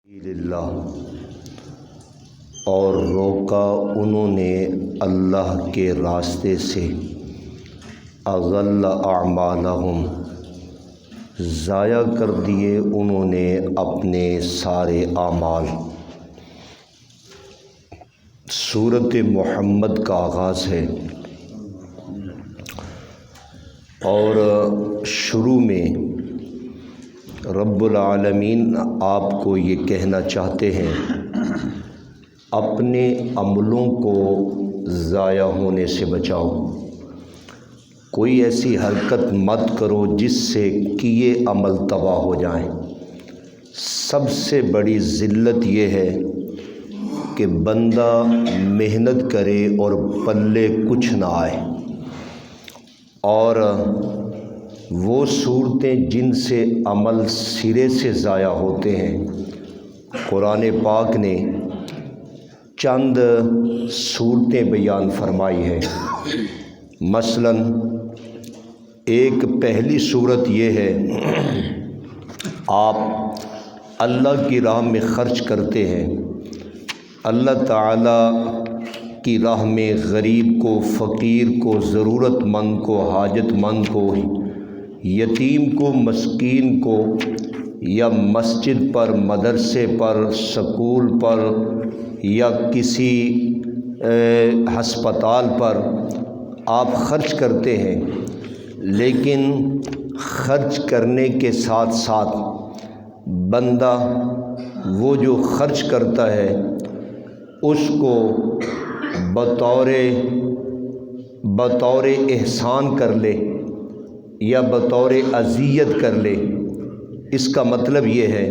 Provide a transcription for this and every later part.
اللہ اور روکا انہوں نے اللہ کے راستے سے، اضل اعمالہم ضائع کر دیے انہوں نے اپنے سارے اعمال۔ سورۃ محمد کا آغاز ہے اور شروع میں رب العالمین آپ کو یہ کہنا چاہتے ہیں اپنے عملوں کو ضائع ہونے سے بچاؤ، کوئی ایسی حرکت مت کرو جس سے کیے عمل تباہ ہو جائیں۔ سب سے بڑی ذلت یہ ہے کہ بندہ محنت کرے اور پلے کچھ نہ آئے، اور وہ صورتیں جن سے عمل سرے سے ضائع ہوتے ہیں، قرآن پاک نے چند صورتیں بیان فرمائی ہے۔ مثلاً ایک پہلی صورت یہ ہے، آپ اللہ کی راہ میں خرچ کرتے ہیں، اللہ تعالیٰ کی راہ میں غریب کو، فقیر کو، ضرورت مند کو، حاجت مند کو، یتیم کو، مسکین کو، یا مسجد پر، مدرسے پر، سکول پر، یا کسی ہسپتال پر آپ خرچ کرتے ہیں، لیکن خرچ کرنے کے ساتھ ساتھ بندہ وہ جو خرچ کرتا ہے اس کو بطور احسان کر لے یا بطور اذیت کر لے۔ اس کا مطلب یہ ہے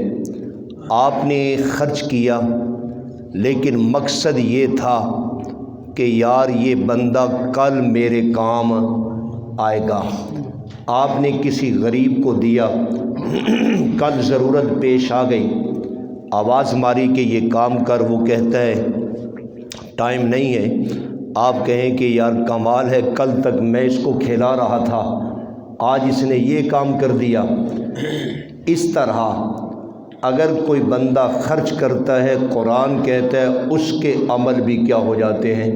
آپ نے خرچ کیا لیکن مقصد یہ تھا کہ یار یہ بندہ کل میرے کام آئے گا۔ آپ نے کسی غریب کو دیا، کل ضرورت پیش آ گئی، آواز ماری کہ یہ کام کر، وہ کہتا ہے ٹائم نہیں ہے، آپ کہیں کہ یار کمال ہے، کل تک میں اس کو کھلا رہا تھا، آج اس نے یہ کام کر دیا۔ اس طرح اگر کوئی بندہ خرچ کرتا ہے، قرآن کہتا ہے اس کے عمل بھی کیا ہو جاتے ہیں۔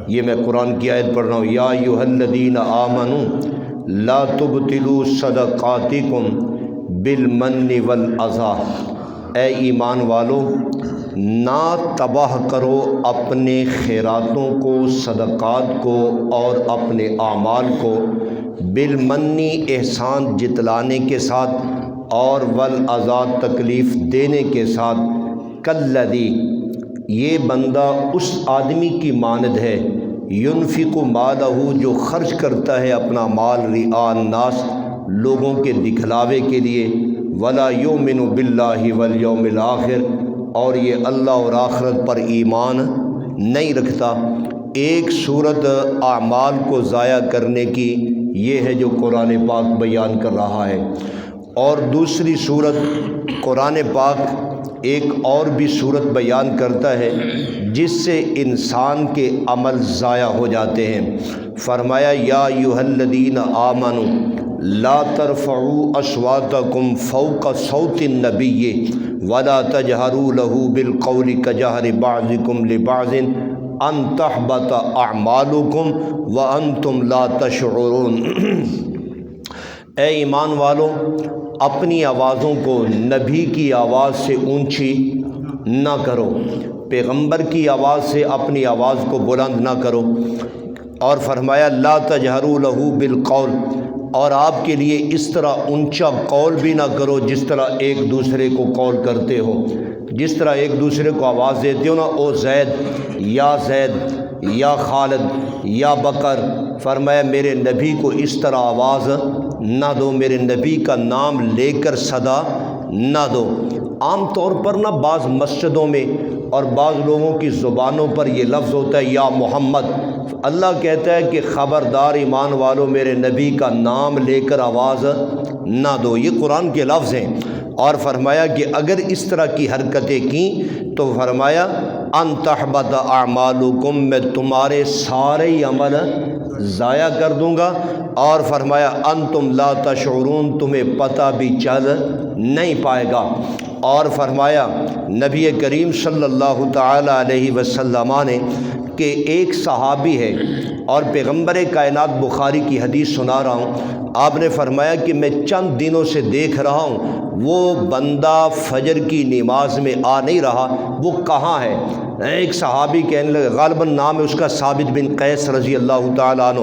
یہ میں قرآن کی آیت پڑھ رہا ہوں، یا ایھا الذین آمنوا لا تبطلوا صدقاتکم بالمن والاذی، اے ایمان والو نہ تباہ کرو اپنے خیراتوں کو، صدقات کو اور اپنے اعمال کو، بالمنی احسان جتلانے کے ساتھ، اور والاذی تکلیف دینے کے ساتھ، کالذی یہ بندہ اس آدمی کی مانند ہے، ينفق مالہ جو خرچ کرتا ہے اپنا مال، رئاء الناس لوگوں کے دکھلاوے کے لیے، ولا یؤمن باللہ والیوم الآخر اور یہ اللہ اور آخرت پر ایمان نہیں رکھتا۔ ایک صورت اعمال کو ضائع کرنے کی یہ ہے جو قرآن پاک بیان کر رہا ہے، اور دوسری صورت قرآن پاک ایک اور بھی صورت بیان کرتا ہے جس سے انسان کے عمل ضائع ہو جاتے ہیں۔ فرمایا یا ایھا الذین آمنوا لا ترفعوا اصواتکم فوق صوت النبی ولا تجہروا لہ بالقول کجہر بعضکم لبعض ان تحبط اعمالکم وانتم لا تشعرون۔ اے ایمان والو اپنی آوازوں کو نبی کی آواز سے اونچی نہ کرو، پیغمبر کی آواز سے اپنی آواز کو بلند نہ کرو، اور فرمایا لا تجہروا لہ بالقول، اور آپ کے لیے اس طرح اونچا قول بھی نہ کرو جس طرح ایک دوسرے کو قول کرتے ہو، جس طرح ایک دوسرے کو آواز دیتے ہو نا، او زید یا خالد یا بکر، فرمایا میرے نبی کو اس طرح آواز نہ دو، میرے نبی کا نام لے کر صدا نہ دو۔ عام طور پر نا بعض مسجدوں میں اور بعض لوگوں کی زبانوں پر یہ لفظ ہوتا ہے یا محمد، اللہ کہتا ہے کہ خبردار ایمان والو میرے نبی کا نام لے کر آواز نہ دو، یہ قرآن کے لفظ ہیں۔ اور فرمایا کہ اگر اس طرح کی حرکتیں کیں تو فرمایا ان تحبط اعمالکم میں تمہارے سارے عمل ضائع کر دوں گا، اور فرمایا انتم لا تشعرون تمہیں پتہ بھی چل نہیں پائے گا۔ اور فرمایا نبی کریم صلی اللہ تعالی علیہ وسلم نے کہ ایک صحابی ہے اور پیغمبر کائنات بخاری کی حدیث سنا رہا ہوں، آپ نے فرمایا کہ میں چند دنوں سے دیکھ رہا ہوں وہ بندہ فجر کی نماز میں آ نہیں رہا، وہ کہاں ہے؟ ایک صحابی کہنے لگے، غالباً نام ہے اس کا ثابت بن قیس رضی اللہ تعالیٰ عنہ،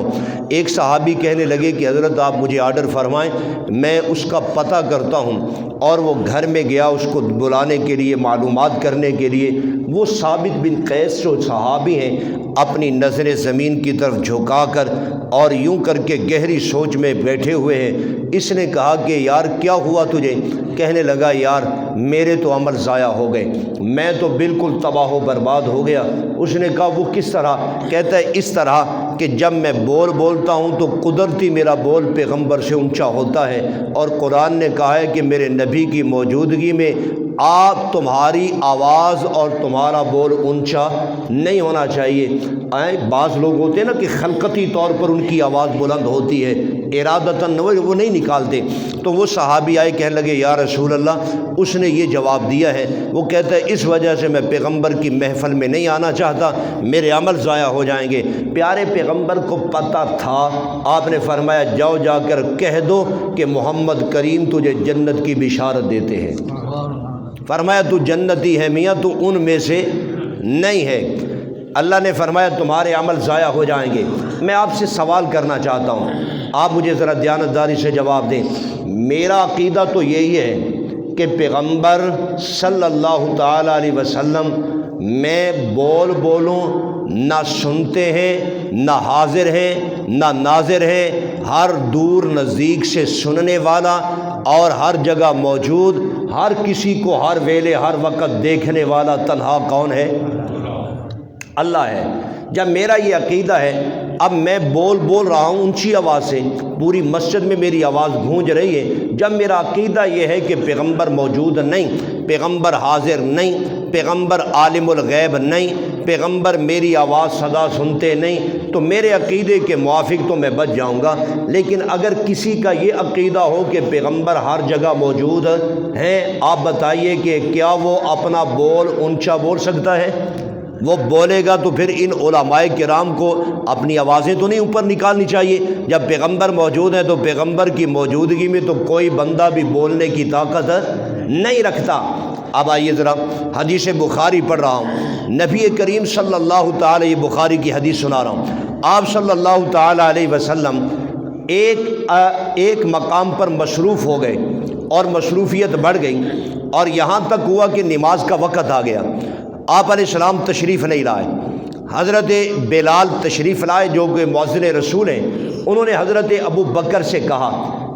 ایک صحابی کہنے لگے کہ حضرت آپ مجھے آرڈر فرمائیں، میں اس کا پتہ کرتا ہوں، اور وہ گھر میں گیا اس کو بلانے کے لیے، معلومات کرنے کے لیے۔ وہ ثابت بن قیس جو صحابی ہیں اپنی نظر زمین کی طرف جھکا کر اور یوں کر کے گہری سوچ میں بیٹھے ہوئے ہیں۔ اس نے کہا کہ یار کیا ہوا تجھے؟ کہنے لگا یار میرے تو عمل ضائع ہو گئے، میں تو بالکل تباہ و برباد ہو گیا۔ اس نے کہا وہ کس طرح؟ کہتا ہے اس طرح کہ جب میں بولتا ہوں تو قدرتی میرا بول پیغمبر سے اونچا ہوتا ہے، اور قرآن نے کہا ہے کہ میرے نبی کی موجودگی میں آپ تمہاری آواز اور تمہارا بول اونچا نہیں ہونا چاہیے۔ بعض لوگ ہوتے ہیں نا کہ خلقتی طور پر ان کی آواز بلند ہوتی ہے، ارادتاً وہ نہیں نکالتے۔ تو وہ صحابی آئے کہنے لگے یا رسول اللہ، اس نے یہ جواب دیا ہے، وہ کہتا ہے اس وجہ سے میں پیغمبر کی محفل میں نہیں آنا چاہتا، میرے عمل ضائع ہو جائیں گے۔ پیارے پیغمبر کو پتہ تھا، آپ نے فرمایا جاؤ جا کر کہہ دو کہ محمد کریم تجھے جنت کی بشارت دیتے ہیں۔ فرمایا تو جنتی ہے میاں، تو ان میں سے نہیں ہے۔ اللہ نے فرمایا تمہارے عمل ضائع ہو جائیں گے۔ میں آپ سے سوال کرنا چاہتا ہوں، آپ مجھے ذرا دیانتداری سے جواب دیں۔ میرا عقیدہ تو یہی ہے کہ پیغمبر صلی اللہ تعالیٰ علیہ وسلم میں بولوں نہ سنتے ہیں، نہ حاضر ہیں، نہ ناظر ہیں، ہر دور نزدیک سے سننے والا اور ہر جگہ موجود، ہر کسی کو ہر ویلے ہر وقت دیکھنے والا تنہا کون ہے؟ اللہ ہے۔ جب میرا یہ عقیدہ ہے، اب میں بول رہا ہوں اونچی آواز سے، پوری مسجد میں میری آواز گونج رہی ہے، جب میرا عقیدہ یہ ہے کہ پیغمبر موجود نہیں، پیغمبر حاضر نہیں، پیغمبر عالم الغیب نہیں، پیغمبر میری آواز صدا سنتے نہیں، تو میرے عقیدے کے موافق تو میں بچ جاؤں گا۔ لیکن اگر کسی کا یہ عقیدہ ہو کہ پیغمبر ہر جگہ موجود ہیں، آپ بتائیے کہ کیا وہ اپنا بول اونچا بول سکتا ہے؟ وہ بولے گا تو پھر ان علماء کرام کو اپنی آوازیں تو نہیں اوپر نکالنی چاہیے؟ جب پیغمبر موجود ہیں تو پیغمبر کی موجودگی میں تو کوئی بندہ بھی بولنے کی طاقت نہیں رکھتا۔ اب آئیے ذرا حدیث بخاری پڑھ رہا ہوں، نبی کریم صلی اللہ تعالی، یہ بخاری کی حدیث سنا رہا ہوں، آپ صلی اللہ تعالی علیہ وسلم ایک مقام پر مصروف ہو گئے اور مصروفیت بڑھ گئی، اور یہاں تک ہوا کہ نماز کا وقت آ گیا۔ آپ علیہ السلام تشریف نہیں لائے، حضرت بلال تشریف لائے جو کہ مؤذن رسول ہیں۔ انہوں نے حضرت ابو بکر سے کہا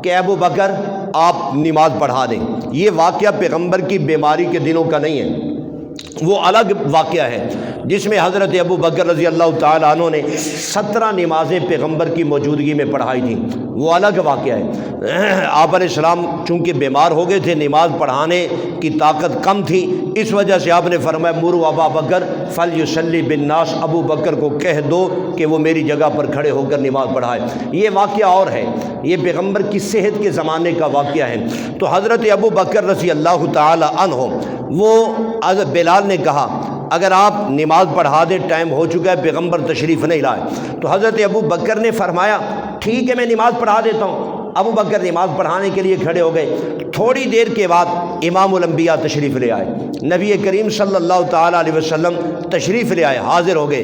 کہ ابو بکر آپ نماز پڑھا دیں۔ یہ واقعہ پیغمبر کی بیماری کے دنوں کا نہیں ہے، وہ الگ واقعہ ہے جس میں حضرت ابو بکر رضی اللہ تعالیٰ عنہ نے 17 نمازیں پیغمبر کی موجودگی میں پڑھائی تھیں، وہ الگ واقعہ ہے۔ آپ علیہ السلام چونکہ بیمار ہو گئے تھے، نماز پڑھانے کی طاقت کم تھی، اس وجہ سے آپ نے فرمایا مروا ابا بکر فلیصلی بالناس، ابو بکر کو کہہ دو کہ وہ میری جگہ پر کھڑے ہو کر نماز پڑھائے۔ یہ واقعہ اور ہے، یہ پیغمبر کی صحت کے زمانے کا واقعہ ہے۔ تو حضرت ابو بکر رضی اللہ تعالی عنہ، وہ حضرت بلال نے کہا اگر آپ نماز پڑھا دیں، ٹائم ہو چکا ہے، پیغمبر تشریف نہیں لائے۔ تو حضرت ابو بکر نے فرمایا ٹھیک ہے میں نماز پڑھا دیتا ہوں۔ ابو بکر نماز پڑھانے کے لیے کھڑے ہو گئے۔ تھوڑی دیر کے بعد امام الانبیاء تشریف لے آئے، نبی کریم صلی اللہ تعالیٰ علیہ وسلم تشریف لے آئے، حاضر ہو گئے۔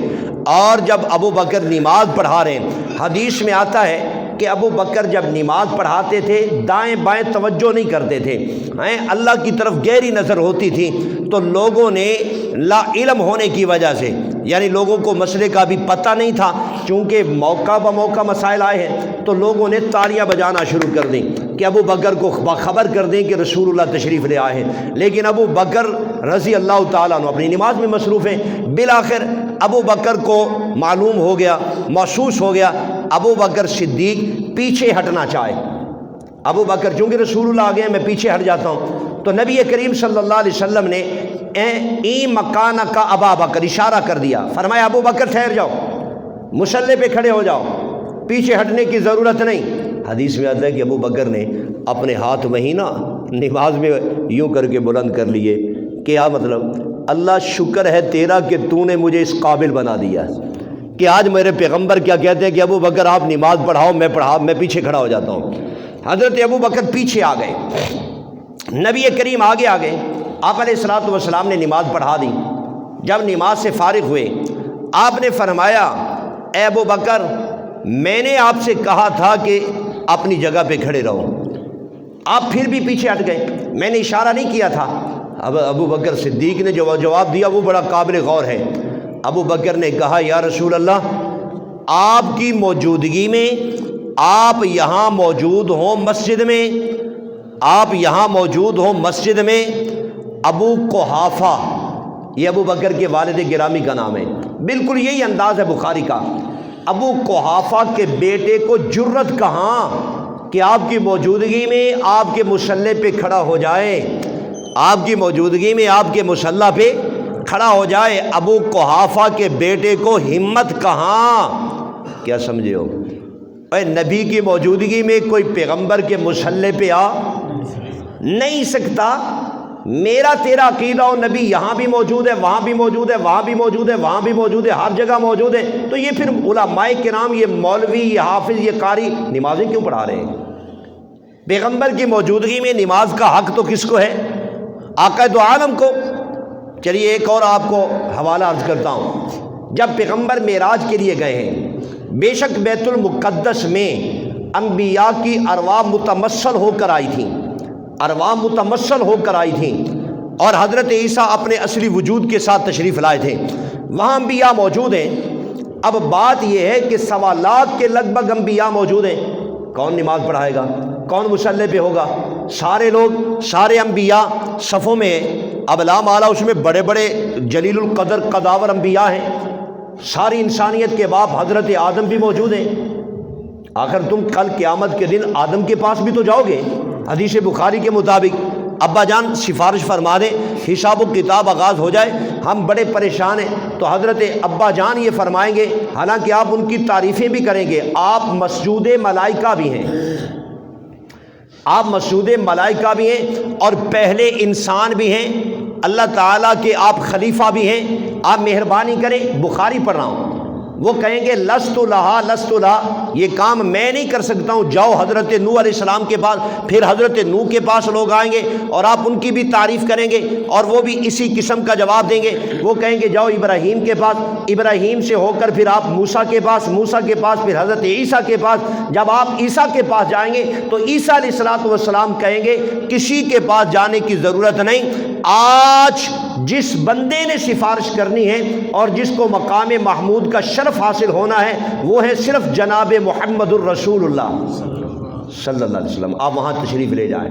اور جب ابو بکر نماز پڑھا رہے ہیں، حدیث میں آتا ہے کہ ابو بکر جب نماز پڑھاتے تھے دائیں بائیں توجہ نہیں کرتے تھے، اللہ کی طرف گہری نظر ہوتی تھی۔ تو لوگوں نے لا علم ہونے کی وجہ سے، یعنی لوگوں کو مسئلے کا بھی پتہ نہیں تھا، چونکہ موقع بموقع مسائل آئے ہیں، تو لوگوں نے تالیاں بجانا شروع کر دیں کہ ابو بکر کو باخبر کر دیں کہ رسول اللہ تشریف لے آئے ہیں۔ لیکن ابو بکر رضی اللہ تعالیٰ عنہ اپنی نماز میں مصروف ہیں۔ بالآخر ابو بکر کو معلوم ہو گیا، محسوس ہو گیا، ابو بکر صدیق پیچھے ہٹنا چاہے۔ ابو بکر چونکہ رسول اللہ آ گئے میں پیچھے ہٹ جاتا ہوں۔ تو نبی کریم صلی اللہ علیہ وسلم نے ای مکانہ کا ابا بکر اشارہ کر دیا، فرمایا ابو بکر ٹھہر جاؤ، مصلی پہ کھڑے ہو جاؤ، پیچھے ہٹنے کی ضرورت نہیں۔ حدیث میں آتا ہے کہ ابو بکر نے اپنے ہاتھ وہیں نا نماز میں یوں کر کے بلند کر لیے. کیا مطلب؟ اللہ شکر ہے تیرا کہ تو نے مجھے اس قابل بنا دیا کہ آج میرے پیغمبر کیا کہتے ہیں کہ ابو بکر آپ نماز پڑھاؤ، میں پیچھے کھڑا ہو جاتا ہوں. حضرت ابو بکر پیچھے آ گئے، نبی کریم آگے آ گئے. آپ علیہ الصلوۃ والسلام نے نماز پڑھا دی. جب نماز سے فارغ ہوئے آپ نے فرمایا اے ابو بکر میں نے آپ سے کہا تھا کہ اپنی جگہ پہ کھڑے رہو، آپ پھر بھی پیچھے ہٹ گئے، میں نے اشارہ نہیں کیا تھا. اب ابو بکر صدیق نے جو جواب دیا وہ بڑا قابل غور ہے. ابو بکر نے کہا یا رسول اللہ آپ کی موجودگی میں، آپ یہاں موجود ہوں مسجد میں، آپ یہاں موجود ہوں مسجد میں، ابو قحافہ، یہ ابو بکر کے والد گرامی کا نام ہے، بالکل یہی انداز ہے بخاری کا. ابو قحافہ کے بیٹے کو جرت کہاں کہ آپ کی موجودگی میں آپ کے مصلی پہ کھڑا ہو جائے، آپ کی موجودگی میں آپ کے مصلی پہ کھڑا ہو جائے. ابو قحافہ کے بیٹے کو ہمت کہاں؟ کیا سمجھے ہو؟ اے نبی کی موجودگی میں کوئی پیغمبر کے مصلی پہ آ نہیں سکتا. میرا تیرا عقیدہ ہو نبی یہاں بھی موجود ہے، وہاں بھی موجود ہے، وہاں بھی موجود ہے، وہاں بھی موجود ہے، ہر جگہ موجود ہے، تو یہ پھر علماء کرام، یہ مولوی، یہ حافظ، یہ قاری نمازیں کیوں پڑھا رہے ہیں؟ پیغمبر کی موجودگی میں نماز کا حق تو کس کو ہے؟ آقا دو عالم کو. چلیے ایک اور آپ کو حوالہ عرض کرتا ہوں. جب پیغمبر معراج کے لیے گئے ہیں، بے شک بیت المقدس میں انبیاء کی ارواح متمثل ہو کر آئی تھیں، ارواح متمثل ہو کر آئی تھیں، اور حضرت عیسیٰ اپنے اصلی وجود کے ساتھ تشریف لائے تھے. وہاں انبیاء موجود ہیں. اب بات یہ ہے کہ 1.25 لاکھ کے لگ بھگ انبیاء موجود ہیں. کون نماز پڑھائے گا؟ کون مصلی پہ ہوگا؟ سارے لوگ، سارے انبیاء صفوں میں ہیں. اب لا مالا اس میں بڑے بڑے جلیل القدر قداور انبیاء ہیں. ساری انسانیت کے باپ حضرت آدم بھی موجود ہیں. آخر تم کل قیامت کے دن آدم کے پاس بھی تو جاؤ گے. حدیث بخاری کے مطابق ابا جان سفارش فرما دیں حساب و کتاب آغاز ہو جائے، ہم بڑے پریشان ہیں. تو حضرت ابا جان یہ فرمائیں گے، حالانکہ آپ ان کی تعریفیں بھی کریں گے، آپ مسجود ملائکہ بھی ہیں، آپ مسجود ملائکہ بھی ہیں اور پہلے انسان بھی ہیں، اللہ تعالیٰ کے آپ خلیفہ بھی ہیں. آپ مہربانی کریں، بخاری پڑھ رہا ہوں، وہ کہیں گے لست لہا لست لہا، یہ کام میں نہیں کر سکتا ہوں، جاؤ حضرت نوح علیہ السلام کے پاس. پھر حضرت نوح کے پاس لوگ آئیں گے اور آپ ان کی بھی تعریف کریں گے اور وہ بھی اسی قسم کا جواب دیں گے. وہ کہیں گے جاؤ ابراہیم کے پاس، ابراہیم سے ہو کر پھر آپ موسیٰ کے پاس، موسیٰ کے پاس پھر حضرت عیسیٰ کے پاس. جب آپ عیسیٰ کے پاس جائیں گے تو عیسیٰ علیہ السلام کہیں گے کسی کے پاس جانے کی ضرورت نہیں، آج جس بندے نے سفارش کرنی ہے اور جس کو مقام محمود کا شرف حاصل ہونا ہے وہ ہے صرف جناب محمد الرسول اللہ صلی اللہ علیہ وسلم. آپ وہاں تشریف لے جائیں.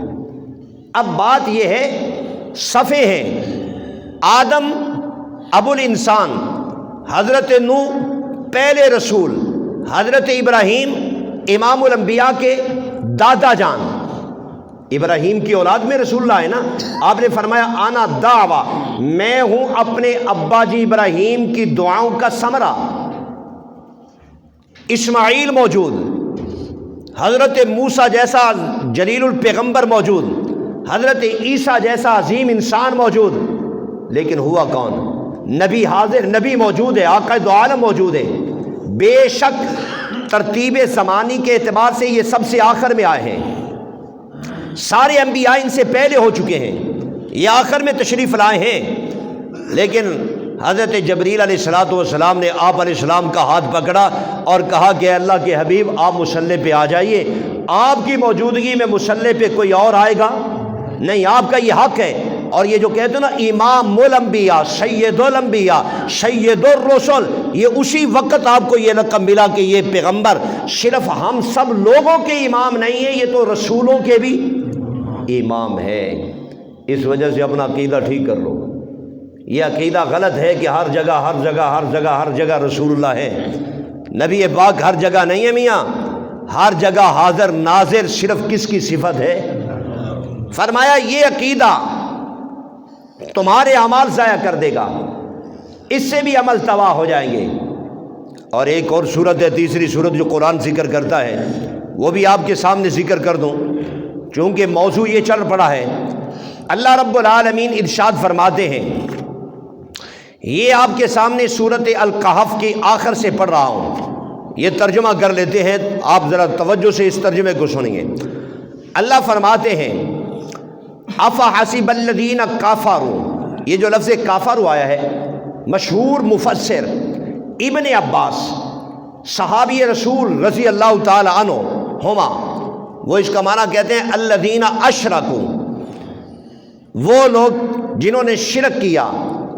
اب بات یہ ہے صفحے ہیں، آدم ابو الانسان، حضرت نوح پہلے رسول، حضرت ابراہیم امام الانبیاء کے دادا جان، ابراہیم کی اولاد میں رسول اللہ ہے نا. آپ نے فرمایا آنا دعوا، میں ہوں اپنے ابا جی ابراہیم کی دعاؤں کا ثمرہ. اسماعیل موجود، حضرت موسیٰ جیسا جلیل الپیغمبر موجود، حضرت عیسیٰ جیسا عظیم انسان موجود، لیکن ہوا کون؟ نبی حاضر، نبی موجود ہے، آقا دو عالم موجود ہے. بے شک ترتیب زمانی کے اعتبار سے یہ سب سے آخر میں آئے ہیں، سارے انبیاء ان سے پہلے ہو چکے ہیں، یہ آخر میں تشریف لائے ہیں. لیکن حضرت جبریل علیہ السلام نے آپ علیہ السلام کا ہاتھ پکڑا اور کہا کہ اللہ کے حبیب آپ مصلی پہ آ جائیے، آپ کی موجودگی میں مصلی پہ کوئی اور آئے گا نہیں، آپ کا یہ حق ہے. اور یہ جو کہتے ہیں نا امام الانبیاء، سید الانبیاء، سید الرسل، یہ اسی وقت آپ کو یہ لقب ملا کہ یہ پیغمبر صرف ہم سب لوگوں کے امام نہیں ہے، یہ تو رسولوں کے بھی امام ہے. اس وجہ سے اپنا عقیدہ ٹھیک کر لو. یہ عقیدہ غلط ہے کہ ہر جگہ ہر جگہ ہر جگہ ہر جگہ رسول اللہ ہے. نبی پاک ہر جگہ نہیں ہے میاں، ہر جگہ حاضر ناظر صرف کس کی صفت ہے؟ فرمایا یہ عقیدہ تمہارے اعمال ضائع کر دے گا، اس سے بھی عمل تباہ ہو جائیں گے. اور ایک اور صورت ہے، تیسری صورت جو قرآن ذکر کرتا ہے، وہ بھی آپ کے سامنے ذکر کر دوں. چونکہ موضوع یہ چل پڑا ہے، اللہ رب العالمین ارشاد فرماتے ہیں، یہ آپ کے سامنے سورۃ الکہف کے آخر سے پڑھ رہا ہوں، یہ ترجمہ کر لیتے ہیں، آپ ذرا توجہ سے اس ترجمے کو سنیں۔ اللہ فرماتے ہیں افحسب الذین کفروا، یہ جو لفظ کافروا آیا ہے، مشہور مفسر ابن عباس صحابی رسول رضی اللہ تعالی عنہ ہما، وہ اس کا معنی کہتے ہیں الذین اشرکوا، وہ لوگ جنہوں نے شرک کیا۔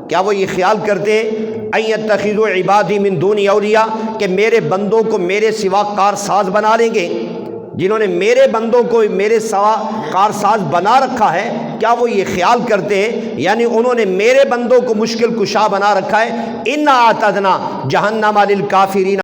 کیا وہ یہ خیال کرتے ان یتخذوا عبادی من دونی اولیاء، کہ میرے بندوں کو میرے سوا کارساز بنا لیں گے؟ جنہوں نے میرے بندوں کو میرے سوا کارساز بنا رکھا ہے، کیا وہ یہ خیال کرتے ہیں، یعنی انہوں نے میرے بندوں کو مشکل کشا بنا رکھا ہے؟ انا اعتدنا جہنم للکافرین